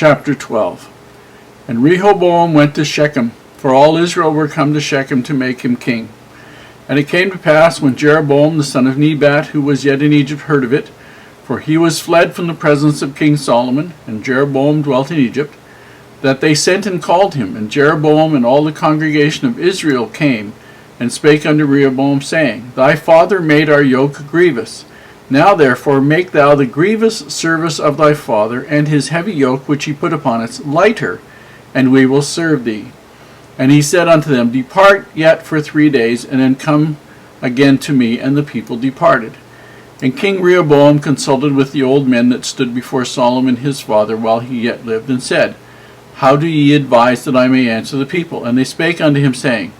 Chapter 12. And Rehoboam went to Shechem, for all Israel were come to Shechem to make him king. And it came to pass, when Jeroboam the son of Nebat, who was yet in Egypt, heard of it, for he was fled from the presence of King Solomon, and Jeroboam dwelt in Egypt, that they sent and called him. And Jeroboam and all the congregation of Israel came, and spake unto Rehoboam, saying, Thy father made our yoke grievous. Now therefore make thou the grievous service of thy father, and his heavy yoke which he put upon us, lighter, and we will serve thee. And he said unto them, Depart yet for 3 days, and then come again to me. And the people departed. And King Rehoboam consulted with the old men that stood before Solomon his father while he yet lived, and said, How do ye advise that I may answer the people? And they spake unto him, saying,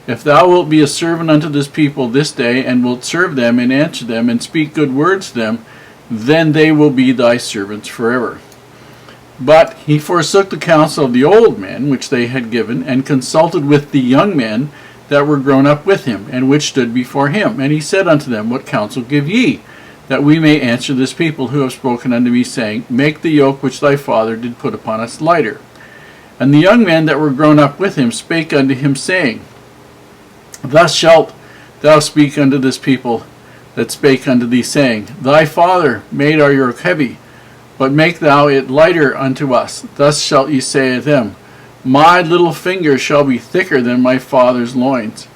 If thou wilt be a servant unto this people this day, and wilt serve them, and answer them, and speak good words to them, then they will be thy servants forever. But he forsook the counsel of the old men which they had given, and consulted with the young men that were grown up with him, and which stood before him. And he said unto them, What counsel give ye, that we may answer this people who have spoken unto me, saying, Make the yoke which thy father did put upon us lighter? And the young men that were grown up with him spake unto him, saying, Thus shalt thou speak unto this people that spake unto thee, saying, Thy father made our yoke heavy, but make thou it lighter unto us. Thus shalt ye say to them, My little finger shall be thicker than my father's loins.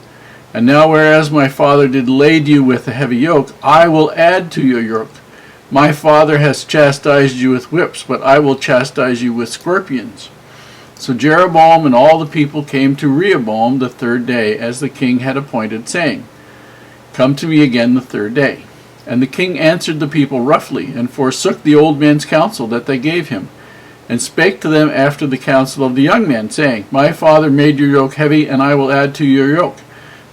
And now whereas my father did lade you with a heavy yoke, I will add to your yoke. My father has chastised you with whips, but I will chastise you with scorpions. So Jeroboam and all the people came to Rehoboam the 3rd day, as the king had appointed, saying, Come to me again the 3rd day. And the king answered the people roughly, and forsook the old men's counsel that they gave him, and spake to them after the counsel of the young men, saying, My father made your yoke heavy, and I will add to your yoke.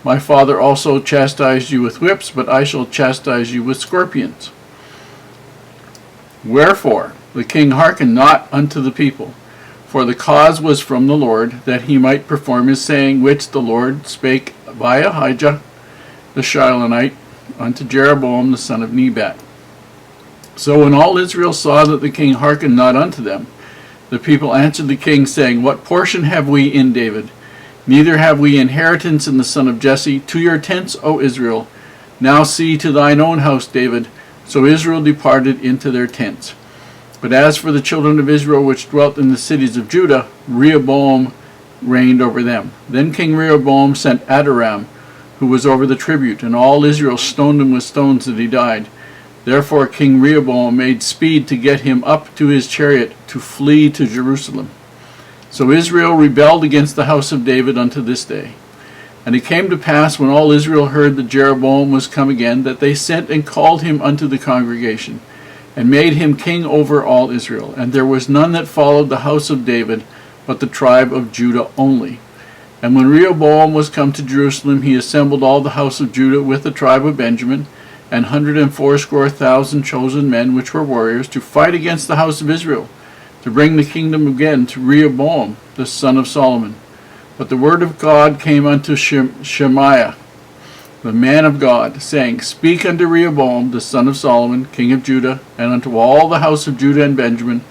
My father also chastised you with whips, but I shall chastise you with scorpions. Wherefore the king hearkened not unto the people, for the cause was from the Lord, that he might perform his saying, which the Lord spake by Ahijah the Shilonite unto Jeroboam the son of Nebat. So when all Israel saw that the king hearkened not unto them, the people answered the king, saying, What portion have we in David? Neither have we inheritance in the son of Jesse. To your tents, O Israel. Now see to thine own house, David. So Israel departed into their tents. But as for the children of Israel which dwelt in the cities of Judah, Rehoboam reigned over them. Then King Rehoboam sent Adoram, who was over the tribute, and all Israel stoned him with stones that he died. Therefore King Rehoboam made speed to get him up to his chariot to flee to Jerusalem. So Israel rebelled against the house of David unto this day. And it came to pass, when all Israel heard that Jeroboam was come again, that they sent and called him unto the congregation, and made him king over all Israel. And there was none that followed the house of David, but the tribe of Judah only. And when Rehoboam was come to Jerusalem, he assembled all the house of Judah with the tribe of Benjamin, and 180,000 chosen men, which were warriors, to fight against the house of Israel, to bring the kingdom again to Rehoboam the son of Solomon. But the word of God came unto Shemaiah, the man of God, saying, Speak unto Rehoboam the son of Solomon, king of Judah, and unto all the house of Judah and Benjamin,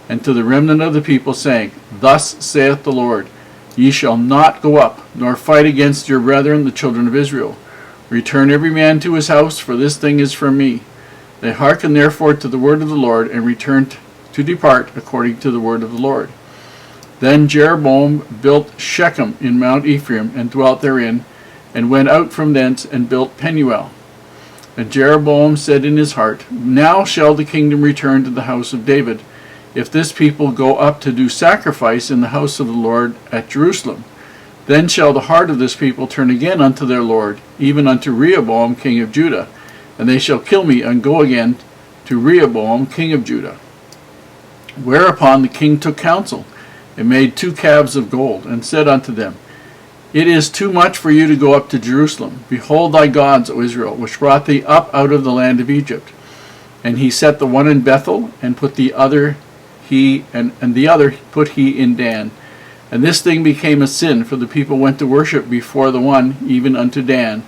and to the remnant of the people, saying, Thus saith the Lord, Ye shall not go up, nor fight against your brethren the children of Israel. Return every man to his house, for this thing is from me. They hearkened therefore to the word of the Lord, and returned to depart according to the word of the Lord. Then Jeroboam built Shechem in Mount Ephraim, and dwelt therein, and went out from thence, and built Penuel. And Jeroboam said in his heart, Now shall the kingdom return to the house of David, if this people go up to do sacrifice in the house of the Lord at Jerusalem. Then shall the heart of this people turn again unto their Lord, even unto Rehoboam king of Judah, and they shall kill me, and go again to Rehoboam king of Judah. Whereupon the king took counsel, and made 2 calves of gold, and said unto them, It is too much for you to go up to Jerusalem. Behold thy gods, O Israel, which brought thee up out of the land of Egypt. And he set the one in Bethel, and put the other the other put he in Dan. And this thing became a sin, for the people went to worship before the one, even unto Dan.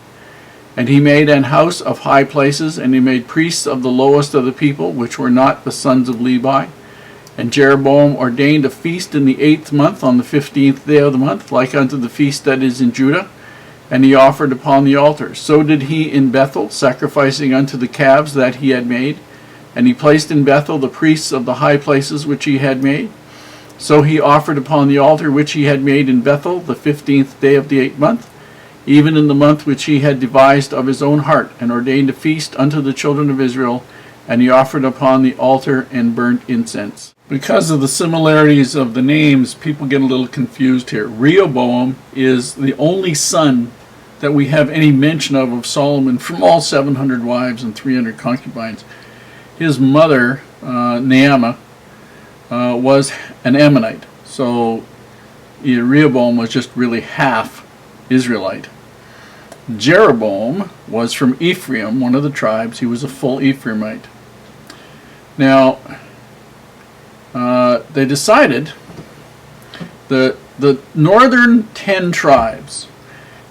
And he made an house of high places, and he made priests of the lowest of the people, which were not the sons of Levi. And Jeroboam ordained a feast in the 8th month on the 15th day of the month, like unto the feast that is in Judah, and he offered upon the altar. So did he in Bethel, sacrificing unto the calves that he had made. And he placed in Bethel the priests of the high places which he had made. So he offered upon the altar which he had made in Bethel the 15th day of the 8th month, even in the month which he had devised of his own heart, and ordained a feast unto the children of Israel, and he offered upon the altar and burnt incense. Because of the similarities of the names, people get a little confused here. Rehoboam is the only son that we have any mention of Solomon from all 700 wives and 300 concubines. His mother, Naamah, was an Ammonite. So Rehoboam was just really half Israelite. Jeroboam was from Ephraim, one of the tribes. He was a full Ephraimite. Now, they decided the northern 10 tribes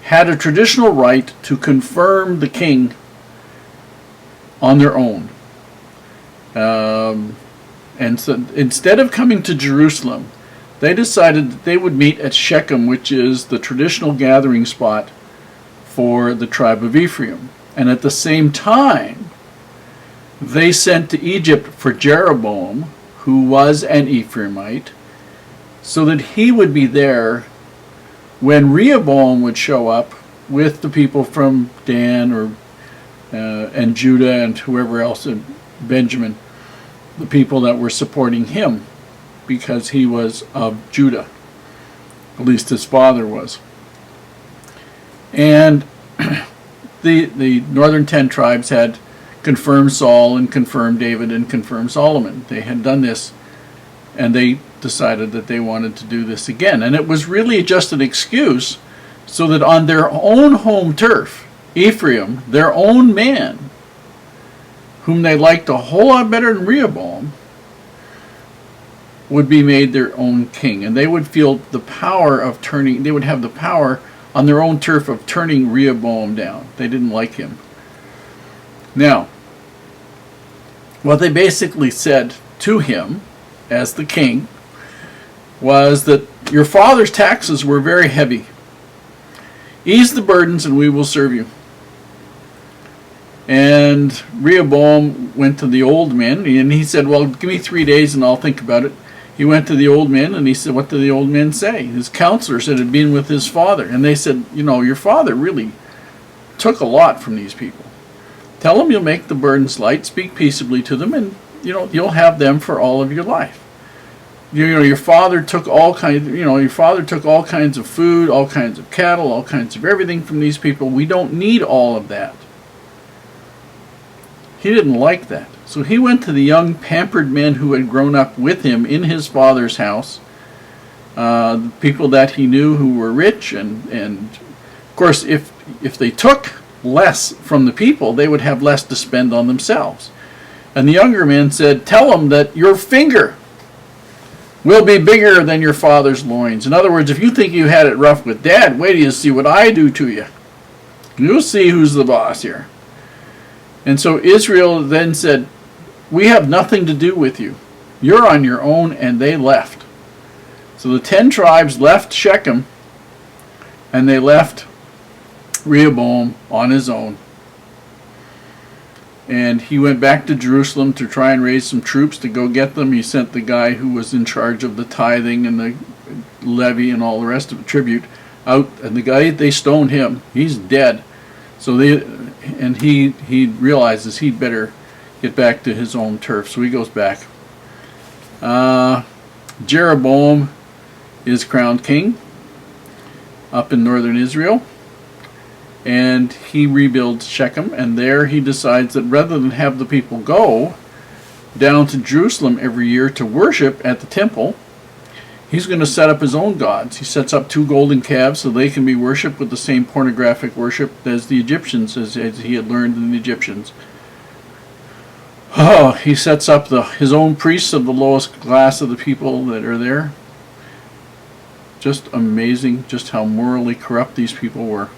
had a traditional right to confirm the king on their own. And so instead of coming to Jerusalem, they decided that they would meet at Shechem, which is the traditional gathering spot for the tribe of Ephraim. And at the same time, they sent to Egypt for Jeroboam, who was an Ephraimite, so that he would be there when Rehoboam would show up with the people from Dan and Judah and whoever else, and Benjamin, the people that were supporting him, because he was of Judah. At least his father was. And the northern 10 tribes had confirmed Saul and confirmed David and confirmed Solomon. They had done this, and they decided that they wanted to do this again. And it was really just an excuse so that on their own home turf, Ephraim, their own man, whom they liked a whole lot better than Rehoboam, would be made their own king. And they would feel the power of turning, they would have the power on their own turf of turning Rehoboam down. They didn't like him. Now, what they basically said to him as the king was that your father's taxes were very heavy. Ease the burdens and we will serve you. And Rehoboam went to the old men, and he said, well, give me 3 days and I'll think about it. He went to the old men, and he said, what did the old men say? His counselors that had been with his father. And they said, you know, your father really took a lot from these people. Tell them you'll make the burdens light, speak peaceably to them, and you'll have them for all of your life. Your father took all kinds. Your father took all kinds of food, all kinds of cattle, all kinds of everything from these people. We don't need all of that. He didn't like that. So he went to the young pampered men who had grown up with him in his father's house, the people that he knew who were rich, and of course if they took less from the people, they would have less to spend on themselves. And the younger men said, tell them that your finger will be bigger than your father's loins. In other words, if you think you had it rough with Dad, wait till you see what I do to you. You'll see who's the boss here. And so Israel then said, we have nothing to do with you. You're on your own, and they left. So the 10 tribes left Shechem, and they left Rehoboam on his own. And he went back to Jerusalem to try and raise some troops to go get them. He sent the guy who was in charge of the tithing and the levy and all the rest of the tribute out, and the guy, they stoned him. He's dead. So he realizes he'd better get back to his own turf. So he goes back. Jeroboam is crowned king up in northern Israel. And he rebuilds Shechem, and there he decides that rather than have the people go down to Jerusalem every year to worship at the temple, he's going to set up his own gods. He sets up 2 golden calves so they can be worshipped with the same pornographic worship as the Egyptians, as he had learned in the Egyptians. Oh, he sets up his own priests of the lowest class of the people that are there. Just amazing just how morally corrupt these people were.